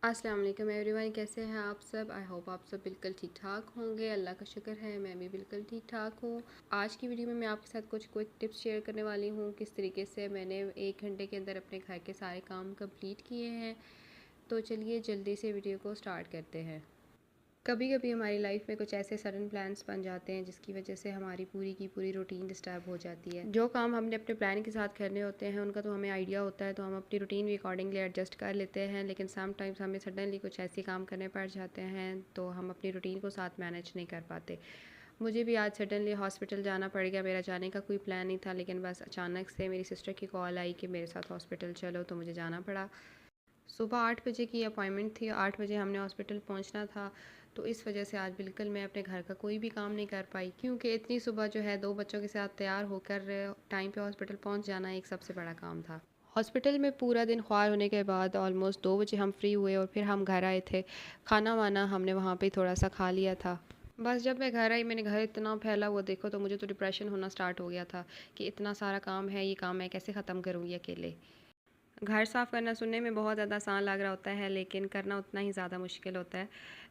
अस्सलाम वालेकुम एवरीवन, कैसे हैं आप सब। आई होप आप सब बिल्कुल ठीक ठाक होंगे। अल्लाह का शुक्र है मैं भी बिल्कुल ठीक ठाक हूँ। आज की वीडियो में मैं आपके साथ कुछ क्विक टिप्स शेयर करने वाली हूँ, किस तरीके से मैंने 1 घंटे के अंदर अपने घर के सारे काम कंप्लीट किए हैं। तो चलिए जल्दी से वीडियो को स्टार्ट करते हैं। कभी कभी हमारी लाइफ में कुछ ऐसे सडन प्लान्स बन जाते हैं जिसकी वजह से हमारी पूरी की पूरी रूटीन डिस्टर्ब हो जाती है। जो काम हमने अपने प्लान के साथ करने होते हैं उनका तो हमें आइडिया होता है, तो हम अपनी रूटीन भी अकॉर्डिंगली एडजस्ट कर लेते हैं, लेकिन समटाइम्स हमें सडनली कुछ ऐसे काम करने पड़ जाते हैं तो हम अपनी रूटीन को साथ मैनेज नहीं कर पाते। मुझे भी आज सडनली हॉस्पिटल जाना पड़ गया। मेरा जाने का कोई प्लान नहीं था, लेकिन बस अचानक से मेरी सिस्टर की कॉल आई कि मेरे साथ हॉस्पिटल चलो, तो मुझे जाना पड़ा। सुबह 8 बजे की अपॉइंटमेंट थी, 8 बजे हमने हॉस्पिटल पहुंचना था। तो इस वजह से आज बिल्कुल मैं अपने घर का कोई भी काम नहीं कर पाई, क्योंकि इतनी सुबह जो है 2 बच्चों के साथ तैयार होकर टाइम पे हॉस्पिटल पहुंच जाना एक सबसे बड़ा काम था। हॉस्पिटल में पूरा दिन ख्वार होने के बाद ऑलमोस्ट 2 बजे हम फ्री हुए और फिर हम घर आए थे। खाना वाना हमने वहाँ पे थोड़ा सा खा लिया था। बस जब मैं घर आई, मैंने घर इतना फैला हुआ देखो तो मुझे तो डिप्रेशन होना स्टार्ट हो गया था कि इतना सारा काम है, ये काम मैं कैसे ख़त्म करूँगी अकेले। घर साफ़ करना सुनने में बहुत ज़्यादा आसान लग रहा होता है, लेकिन करना उतना ही ज़्यादा मुश्किल होता है।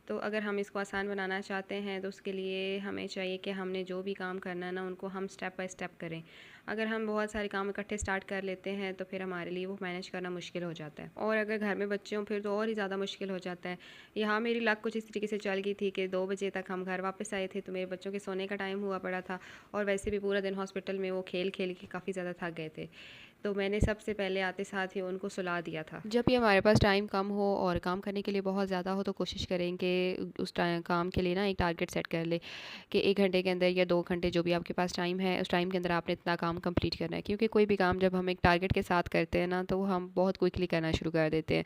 तो अगर हम इसको आसान बनाना चाहते हैं तो उसके लिए हमें चाहिए कि हमने जो भी काम करना है ना, उनको हम स्टेप बाय स्टेप करें। अगर हम बहुत सारे काम इकट्ठे स्टार्ट कर लेते हैं तो फिर हमारे लिए वो मैनेज करना मुश्किल हो जाता है, और अगर घर में बच्चे हों फिर तो और ही ज़्यादा मुश्किल हो जाता है। यहाँ मेरी लक कुछ इस तरीके से चल गई थी कि 2 बजे तक हम घर वापस आए थे, तो मेरे बच्चों के सोने का टाइम हुआ पड़ा था, और वैसे भी पूरा दिन हॉस्पिटल में वो खेल खेल के काफ़ी ज़्यादा थक गए थे। तो मैंने सबसे पहले आते साथ ही उनको सुला दिया था। जब भी हमारे पास टाइम कम हो और काम करने के लिए बहुत ज़्यादा हो तो कोशिश करें कि उस टाइम काम के लिए ना एक टारगेट सेट कर ले कि 1 घंटे के अंदर या 2 घंटे जो भी आपके पास टाइम है, उस टाइम के अंदर आपने इतना काम कंप्लीट करना है, क्योंकि कोई भी काम जब हम एक टारगेट के साथ करते हैं ना तो वो हम बहुत क्विकली करना शुरू कर देते हैं।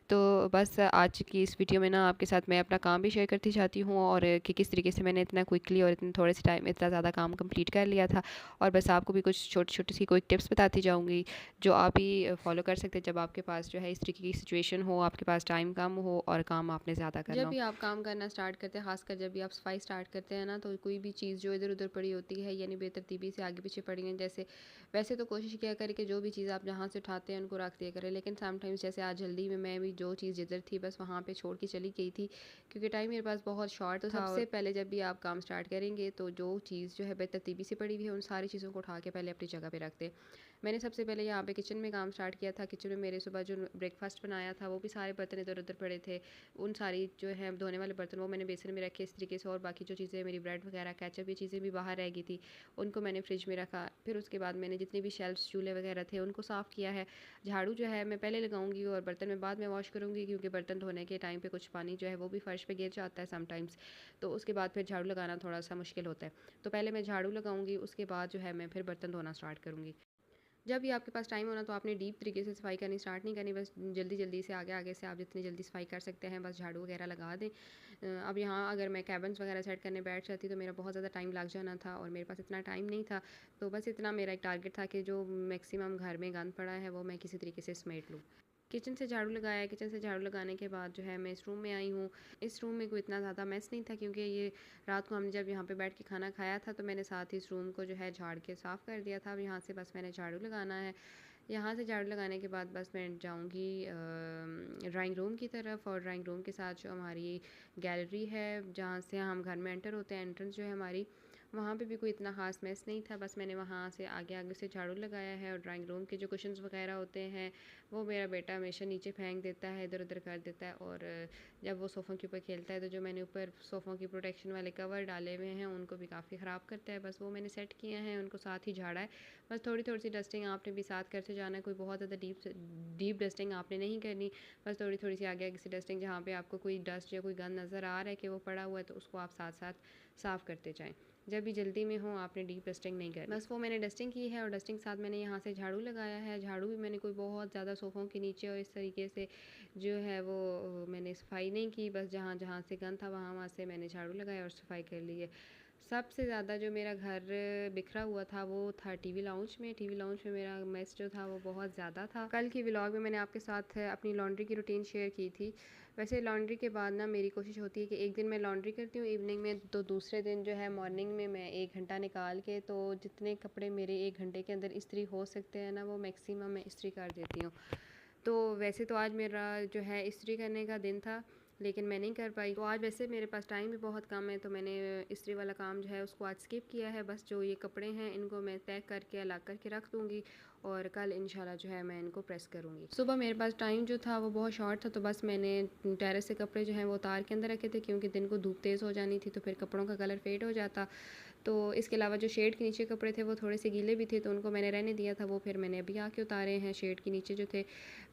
तो बस आज की इस वीडियो में ना आपके साथ मैं अपना काम भी शेयर करती चाहती हूँ, और कि किस तरीके से मैंने इतना क्विकली और इतने थोड़े से टाइम में इतना ज़्यादा काम कंप्लीट कर लिया था। और बस आपको भी कुछ छोटी छोटी सी कोई टिप्स बताती जाऊँगी जो आप भी फॉलो कर सकते हैं जब आपके पास जो है इस तरीके की सिचुएशन हो, आपके पास टाइम कम हो और काम आपने ज़्यादा करना हो। जब भी आप काम करना स्टार्ट करते हैं, खासकर जब भी आप सफाई स्टार्ट करते हैं ना, तो कोई भी चीज़ जो इधर उधर पड़ी होती है यानी बेतरतीबी से आगे पीछे पड़ी है, जैसे वैसे तो कोशिश किया करें कि जो भी चीज़ आप जहाँ से उठाते हैं उनको रख दिया करें, लेकिन समटाइम्स जैसे आज जल्दी में मैं भी जो चीज़ जिधर थी बस वहाँ पे छोड़ के चली गई थी, क्योंकि टाइम मेरे पास बहुत शॉर्ट था। सबसे पहले जब भी आप काम स्टार्ट करेंगे तो जो चीज़ जो है बेतरतीबी से पड़ी हुई है उन सारी चीज़ों को उठा के पहले अपनी जगह पे रख दें। मैंने सबसे पहले यहाँ पे किचन में काम स्टार्ट किया था। किचन में मेरे सुबह जो ब्रेकफास्ट बनाया था वो भी सारे बर्तन इधर उधर पड़े थे। उन सारी जो है धोने वाले बर्तन वो मैंने बेसन में रखे इस तरीके से, और बाकी जो चीज़ें मेरी ब्रेड वगैरह केचप ये चीज़ें भी बाहर रह गई थी, उनको मैंने फ्रिज में रखा। फिर उसके बाद मैंने जितने भी शेल्फ्स चूल्हे वगैरह थे उनको साफ़ किया है। झाड़ू जो है मैं पहले लगाऊंगी और बर्तन में बाद में वॉश करूँगी, क्योंकि बर्तन धोने के टाइम पे कुछ पानी जो है वो भी फ़र्श पे गिर जाता है समटाइम्स, तो उसके बाद फिर झाड़ू लगाना थोड़ा सा मुश्किल होता है। तो पहले मैं झाड़ू लगाऊंगी, उसके बाद जो है मैं फिर बर्तन धोना स्टार्ट करूँगी। जब भी आपके पास टाइम होना तो आपने डीप तरीके से सफाई करनी स्टार्ट नहीं करनी, बस जल्दी जल्दी से आगे आगे से आप जितनी जल्दी सफाई कर सकते हैं बस झाड़ू वगैरह लगा दें। अब यहाँ अगर मैं कैबिन्स वगैरह सेट करने बैठ जाती तो मेरा बहुत ज़्यादा टाइम लग जाना था, और मेरे पास इतना टाइम नहीं था। तो बस इतना मेरा एक टारगेट था कि जो मैक्सिमम घर में गंद पड़ा है वो मैं किसी तरीके से समेट लूँ। किचन से झाड़ू लगाया, किचन से झाड़ू लगाने के बाद जो है मैं इस रूम में आई हूँ। इस रूम में कोई इतना ज़्यादा मैस नहीं था, क्योंकि ये रात को हमने जब यहाँ पे बैठ के खाना खाया था तो मैंने साथ ही इस रूम को जो है झाड़ के साफ़ कर दिया था। अब यहाँ से बस मैंने झाड़ू लगाना है। यहाँ से झाड़ू लगाने के बाद बस मैं जाऊँगी ड्राइंग रूम की तरफ, और ड्राइंग रूम के साथ जो हमारी गैलरी है जहाँ से हम घर में एंटर होते हैं, एंट्रेंस जो है हमारी, वहाँ पे भी कोई इतना ख़ास मैस नहीं था। बस मैंने वहाँ से आगे आगे से झाड़ू लगाया है, और ड्राइंग रूम के जो कुशन्स वगैरह होते हैं वो मेरा बेटा हमेशा नीचे फेंक देता है, इधर उधर कर देता है, और जब वो सोफ़ों के ऊपर खेलता है तो जो मैंने ऊपर सोफ़ों की प्रोटेक्शन वाले कवर डाले हुए हैं उनको भी काफ़ी ख़राब करता है। बस वो मैंने सेट किए हैं, उनको साथ ही झाड़ा है। बस थोड़ी थोड़ी सी डस्टिंग आपने भी साथ करते जाना है, कोई बहुत ज़्यादा डीप डस्टिंग आपने नहीं करनी। बस थोड़ी थोड़ी सी आगे आगे से डस्टिंग, जहाँ पे आपको कोई डस्ट या कोई गंद नज़र आ रहा है कि वो पड़ा हुआ है तो उसको आप साथ साथ साफ़ करते जाएँ। जब भी जल्दी में हो आपने डीप डस्टिंग नहीं करनी। बस वो मैंने डस्टिंग की है, और डस्टिंग के साथ मैंने यहाँ से झाड़ू लगाया है। झाड़ू भी मैंने कोई बहुत ज़्यादा सोफ़ों के नीचे और इस तरीके से जो है वो मैंने सफाई नहीं की, बस जहाँ जहाँ से गंद था वहाँ वहाँ से मैंने झाड़ू लगाया और सफाई कर ली है। सबसे ज़्यादा जो मेरा घर बिखरा हुआ था वो था टीवी लाउंज में। टीवी लाउंज में मेरा मेस जो था वो बहुत ज़्यादा था। कल की व्लॉग में मैंने आपके साथ अपनी लॉन्ड्री की रूटीन शेयर की थी। वैसे लॉन्ड्री के बाद ना मेरी कोशिश होती है कि एक दिन मैं लॉन्ड्री करती हूँ इवनिंग में, तो दूसरे दिन जो है मॉर्निंग में मैं 1 घंटा निकाल के तो जितने कपड़े मेरे 1 घंटे के अंदर इस्त्री हो सकते हैं ना वो मैक्सिमम मैं इस्त्री कर देती हूँ। तो वैसे तो आज मेरा जो है इस्त्री करने का दिन था, लेकिन मैं नहीं कर पाई। तो आज वैसे मेरे पास टाइम भी बहुत कम है, तो मैंने इस्त्री वाला काम जो है उसको आज स्किप किया है। बस जो ये कपड़े हैं इनको मैं तय करके अलग करके रख दूँगी और कल इंशाल्लाह जो है मैं इनको प्रेस करूँगी। सुबह मेरे पास टाइम जो था वो बहुत शॉर्ट था, तो बस मैंने टेरेस से कपड़े जो हैं वो उतार के अंदर रखे थे, क्योंकि दिन को धूप तेज़ हो जानी थी तो फिर कपड़ों का कलर फेड हो जाता। तो इसके अलावा जो शेड के नीचे कपड़े थे वो थोड़े से गीले भी थे, तो उनको मैंने रहने दिया था। वो फिर मैंने अभी आके उतारे हैं। शेड के नीचे जो थे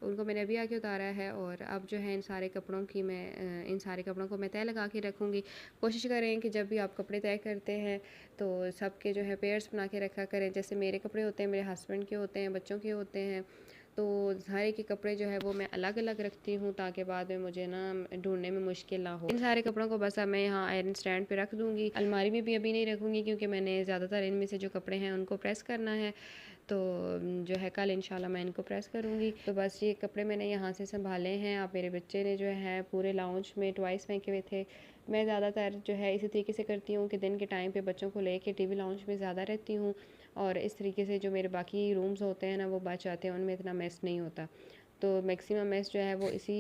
उनको मैंने अभी आके उतारा है। और अब जो है इन सारे कपड़ों को मैं तय लगा के रखूँगी। कोशिश करें कि जब भी आप कपड़े तय करते हैं तो सबके जो है पेयर्स बना के रखा करें। जैसे मेरे कपड़े होते हैं, मेरे हस्बैंड के होते हैं, बच्चों के होते हैं, तो सारे के कपड़े जो है वो मैं अलग अलग रखती हूँ, ताकि बाद में मुझे ना ढूंढने में मुश्किल ना हो। इन सारे कपड़ों को बस अब मैं यहाँ आयरन स्टैंड पे रख दूँगी। अलमारी में भी अभी नहीं रखूँगी, क्योंकि मैंने ज़्यादातर इनमें से जो कपड़े हैं उनको प्रेस करना है, तो जो है कल इंशाल्लाह मैं इनको प्रेस करूँगी। तो बस ये कपड़े मैंने यहाँ से संभाले हैं। अब मेरे बच्चे ने जो है पूरे लाउंज में टॉयज़ फेंके हुए थे। मैं ज़्यादातर जो है इसी तरीके से करती हूँ कि दिन के टाइम पे बच्चों को लेके टीवी लाउंज में ज़्यादा रहती हूँ, और इस तरीके से जो मेरे बाकी रूम्स होते हैं ना वो बच जाते हैं, उनमें इतना मेस नहीं होता। तो मैक्सिमम मेस जो है वो इसी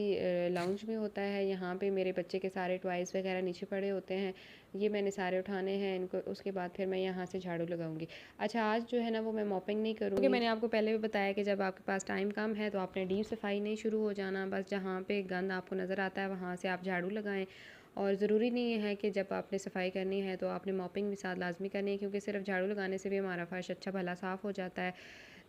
लाउंज में होता है। यहाँ पे मेरे बच्चे के सारे टॉयज़ वगैरह नीचे पड़े होते हैं, ये मैंने सारे उठाने हैं इनको। उसके बाद फिर मैं यहाँ से झाड़ू लगाऊंगी। अच्छा, आज जो है ना वो मैं मॉपिंग नहीं करूँगी, क्योंकि मैंने आपको पहले भी बताया कि जब आपके पास टाइम कम है तो आपने डीप सफाई नहीं शुरू हो जाना। बस जहाँ पे गंद आपको नज़र आता है वहाँ से आप झाड़ू लगाएं। और ज़रूरी नहीं है कि जब आपने सफाई करनी है तो आपने मॉपिंग भी साथ लाजमी करनी है, क्योंकि सिर्फ झाड़ू लगाने से भी हमारा फर्श अच्छा भला साफ़ हो जाता है।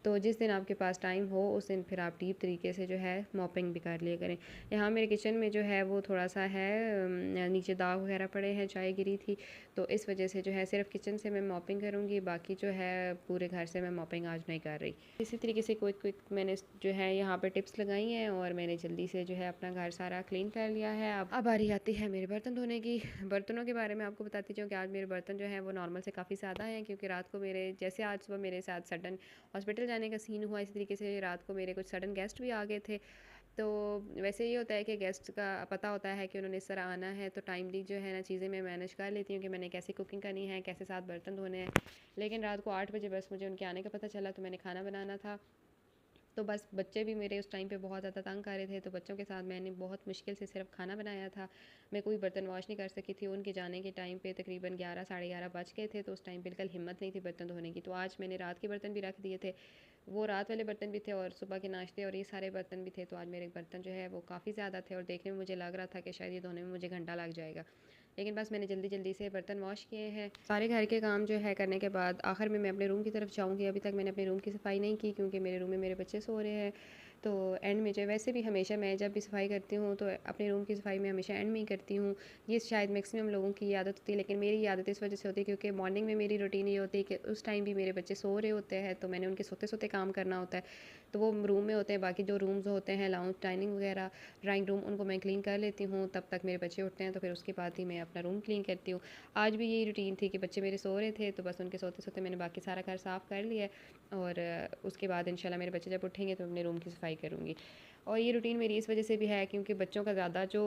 तो जिस दिन आपके पास टाइम हो उस दिन फिर आप डीप तरीके से जो है मॉपिंग भी कर लिया करें। यहाँ मेरे किचन में जो है वो थोड़ा सा है, नीचे दाग वगैरह पड़े हैं, चाय गिरी थी, तो इस वजह से जो है सिर्फ किचन से मैं मॉपिंग करूँगी, बाकी जो है पूरे घर से मैं मॉपिंग आज नहीं कर रही। इसी तरीके से क्विक मैंने जो है यहाँ पे टिप्स लगाई हैं, और मैंने जल्दी से जो है अपना घर सारा क्लीन कर लिया है। अब बारी आती है मेरे बर्तन धोने की। बर्तनों के बारे में आपको बताती हूँ कि आज मेरे बर्तन जो है वो नॉर्मल से काफ़ी ज़्यादा हैं, क्योंकि रात को मेरे जैसे आज सुबह मेरे साथ सडन हॉस्पिटल जाने का सीन हुआ, इसी तरीके से रात को मेरे कुछ सडन गेस्ट भी आ गए थे। तो वैसे ये होता है कि गेस्ट का पता होता है कि उन्होंने इस तरह आना है, तो टाइमली जो है ना चीज़ें मैं मैनेज कर लेती हूँ कि मैंने कैसे कुकिंग करनी है, कैसे साथ बर्तन धोने हैं। लेकिन रात को 8 बजे बस मुझे उनके आने का पता चला, तो मैंने खाना बनाना था। तो बस बच्चे भी मेरे उस टाइम पे बहुत ज़्यादा तंग कर रहे थे, तो बच्चों के साथ मैंने बहुत मुश्किल से सिर्फ खाना बनाया था। मैं कोई बर्तन वॉश नहीं कर सकी थी। उनके जाने के टाइम पे तकरीबन 11 साढ़े 11 बज गए थे, तो उस टाइम बिल्कुल हिम्मत नहीं थी बर्तन धोने की। तो आज मैंने रात के बर्तन भी रख दिए थे, वो रात वाले बर्तन भी थे और सुबह के नाश्ते और ये सारे बर्तन भी थे। तो आज मेरे बर्तन जो है वो काफ़ी ज़्यादा थे, और देखने में मुझे लग रहा था कि शायद ये धोने में मुझे घंटा लग जाएगा, लेकिन बस मैंने जल्दी जल्दी से बर्तन वॉश किए हैं। सारे घर के काम जो है करने के बाद आखिर में मैं अपने रूम की तरफ जाऊँगी। अभी तक मैंने अपने रूम की सफाई नहीं की, क्योंकि मेरे रूम में मेरे बच्चे सो रहे हैं। तो एंड में जो वैसे भी हमेशा मैं जब भी सफाई करती हूँ तो अपने रूम की सफाई मैं हमेशा एंड में ही करती हूँ। ये शायद मैक्सिमम लोगों की आदत होती है, लेकिन मेरी आदत इस वजह से होती है क्योंकि मॉर्निंग में मेरी रूटीन ये होती है कि उस टाइम भी मेरे बच्चे सो रहे होते हैं, तो मैंने उनके सोते सोते काम करना होता है। तो वो रूम में होते हैं, बाकी जो रूम्स होते हैं लाउंज, डाइनिंग वगैरह, ड्राइंग रूम, उनको मैं क्लीन कर लेती हूँ। तब तक मेरे बच्चे उठते हैं, तो फिर उसके बाद ही मैं अपना रूम क्लीन करती हूँ। आज भी यही रूटीन थी कि बच्चे मेरे सो रहे थे, तो बस उनके सोते सोते मैंने बाकी सारा घर साफ़ कर लिया, और उसके बाद इंशाल्लाह मेरे बच्चे जब उठेंगे तो अपने रूम की सफाई करूँगी। और ये रूटीन मेरी इस वजह से भी है क्योंकि बच्चों का ज़्यादा जो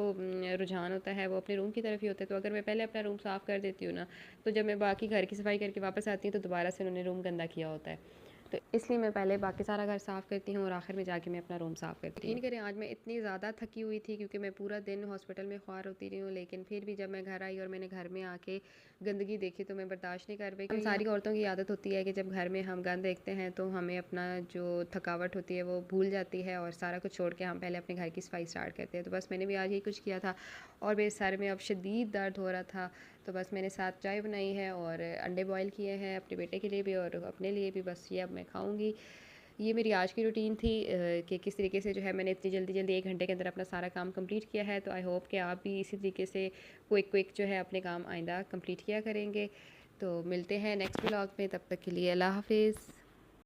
रुझान होता है वो अपने रूम की तरफ ही होता है। तो अगर मैं पहले अपना रूम साफ़ कर देती हूँ ना, तो जब मैं बाकी घर की सफाई करके वापस आती हूँ तो दोबारा से उन्होंने रूम गंदा किया होता है। तो इसलिए मैं पहले बाकी सारा घर साफ़ करती हूँ और आखिर में जाके मैं अपना रूम साफ़ करती हूँ। यकीन करें आज मैं इतनी ज़्यादा थकी हुई थी क्योंकि मैं पूरा दिन हॉस्पिटल में ख्वार होती रही हूँ, लेकिन फिर भी जब मैं घर आई और मैंने घर में आके गंदगी देखी तो मैं बर्दाश्त नहीं कर पाई। हम सारी औरतों की आदत होती है कि जब घर में हम गंद देखते हैं तो हमें अपना जो थकावट होती है वो भूल जाती है और सारा कुछ छोड़ के हम पहले अपने घर की सफाई स्टार्ट करते हैं। तो बस मैंने भी आज यही कुछ किया था और मेरे सर में अब शदीद दर्द हो रहा था, तो बस मैंने साथ चाय बनाई है और अंडे बॉयल किए हैं अपने बेटे के लिए भी और अपने लिए भी। बस ये अब मैं खाऊंगी। ये मेरी आज की रूटीन थी कि किस तरीके से जो है मैंने इतनी जल्दी जल्दी 1 घंटे के अंदर अपना सारा काम कंप्लीट किया है। तो आई होप कि आप भी इसी तरीके से क्विक जो है अपने काम आइंदा कंप्लीट किया करेंगे। तो मिलते हैं नेक्स्ट व्लॉग में, तब तक के लिए अल्लाह हाफिज़।